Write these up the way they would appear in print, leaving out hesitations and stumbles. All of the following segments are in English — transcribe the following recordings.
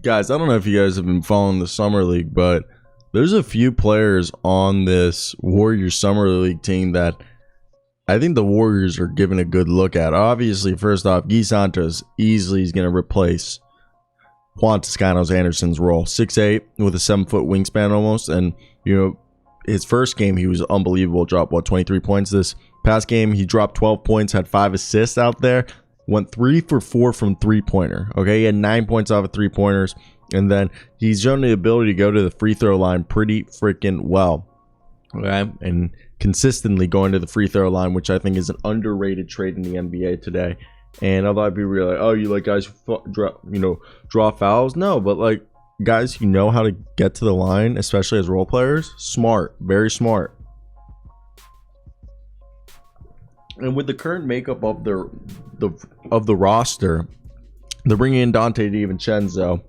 Guys, I don't know if you guys have been following the Summer League, but there's a few players on this Warriors Summer League team that I think the Warriors are giving a good look at. Obviously, first off, Gui Santos easily is going to replace Juan Toscano's Anderson's role. 6'8" with a 7-foot wingspan almost. And, you know, his first game, he was unbelievable. Dropped, 23 points. This past game, he dropped 12 points, had 5 assists out there. Went 3 for 4 from three-pointer. Okay, he had 9 points off of three-pointers. And then he's shown the ability to go to the free throw line pretty freaking well. Okay, and consistently going to the free throw line, which I think is an underrated trade in the NBA today. And although I'd be really like, oh, you like guys who draw fouls? No, but like guys who know how to get to the line, especially as role players, smart, very smart. And with the current makeup of the roster, they're bringing in Dante DiVincenzo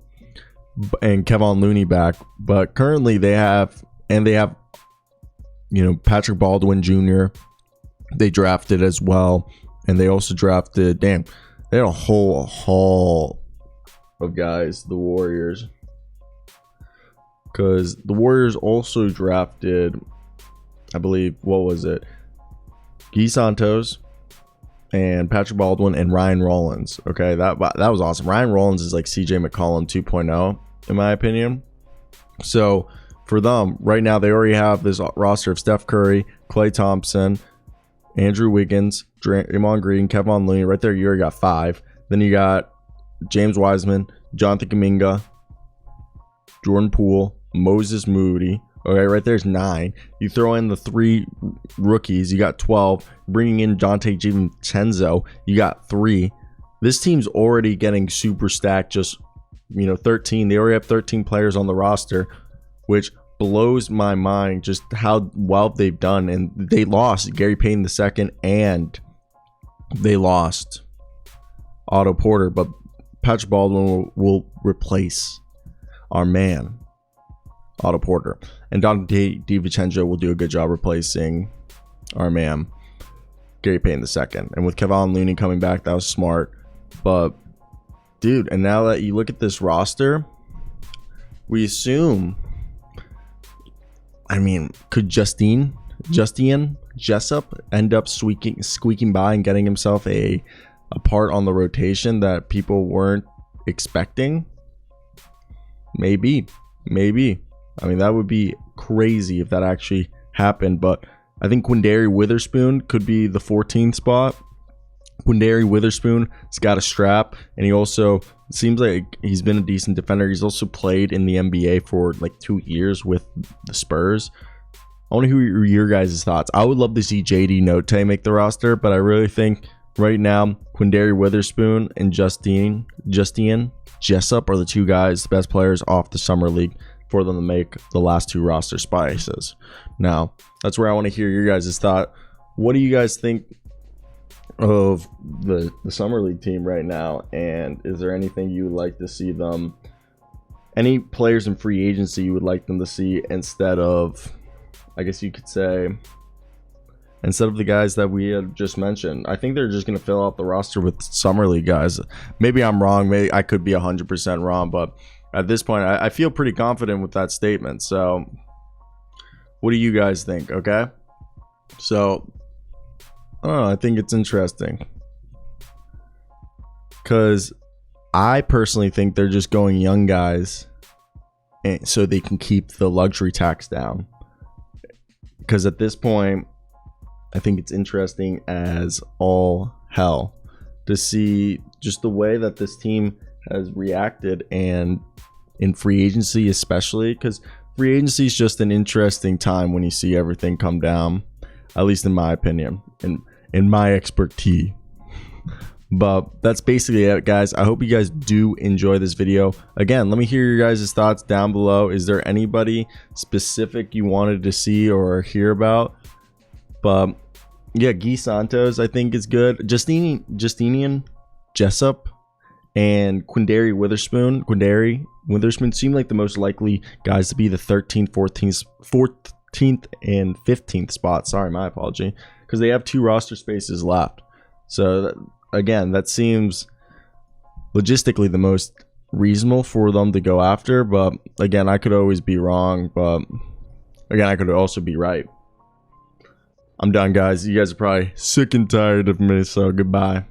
and Kevon Looney back, but currently they have Patrick Baldwin Jr. they drafted as well, and they also drafted they had a whole haul of guys, the Warriors, because the Warriors also drafted, I believe, what was it, Gui Santos and Patrick Baldwin and Ryan Rollins. Okay, that was awesome. Ryan Rollins is like CJ McCollum 2.0 in my opinion. So for them right now, they already have this roster of Steph Curry, Klay Thompson, Andrew Wiggins, Draymond Green, Kevon Looney. Right there, you already got 5. Then you got James Wiseman, Jonathan Kuminga, Jordan Poole, Moses Moody. Okay, right there's 9. You throw in the 3 rookies, you got 12. Bringing in Dante DiVincenzo, you got 3. This team's already getting super stacked. Just 13. They already have 13 players on the roster, which blows my mind just how well they've done. And they lost Gary Payton II, and they lost Otto Porter, but Patrick Baldwin will replace our man Otto Porter, and Dante DiVincenzo will do a good job replacing our man Gary Payton II. And with Kevon Looney coming back, that was smart. But dude, and now that you look at this roster, we assume, could Justian Jessup end up squeaking by and getting himself a part on the rotation that people weren't expecting? Maybe. That would be crazy if that actually happened. But I think Quindary Witherspoon could be the 14th spot. Quindary Witherspoon has got a strap, and he also seems like he's been a decent defender. He's also played in the NBA for like 2 years with the Spurs. I want to hear your guys' thoughts. I would love to see JD Note make the roster, but I really think right now Quindary Witherspoon and Justian Jessup are the 2 guys, the best players off the Summer League for them to make the last 2 roster spices. Now, that's where I want to hear your guys' thought. What do you guys think of the Summer League team right now? And is there anything you would like to see them, any players in free agency you would like them to see instead of, I guess you could say, instead of the guys that we had just mentioned? I think they're just going to fill out the roster with Summer League guys. Maybe I'm wrong. Maybe I could be 100% wrong, but at this point, I feel pretty confident with that statement. So what do you guys think? Okay. So I don't know. I think it's interesting because I personally think they're just going young guys so they can keep the luxury tax down. Because at this point, I think it's interesting as all hell to see just the way that this team has reacted, and in free agency especially, because free agency is just an interesting time when you see everything come down, at least in my opinion and in my expertise. But that's basically it, guys. I hope you guys do enjoy this video. Again, let me hear your guys' thoughts down below. Is there anybody specific you wanted to see or hear about? But yeah, Gui Santos I think is good. Justinian Jessup and Quindary Witherspoon seem like the most likely guys to be the 13th, 14th, and 15th spot. Sorry, my apology, because they have 2 roster spaces left. So again, that seems logistically the most reasonable for them to go after. But again, I could always be wrong, but again, I could also be right. I'm done, guys. You guys are probably sick and tired of me, so goodbye.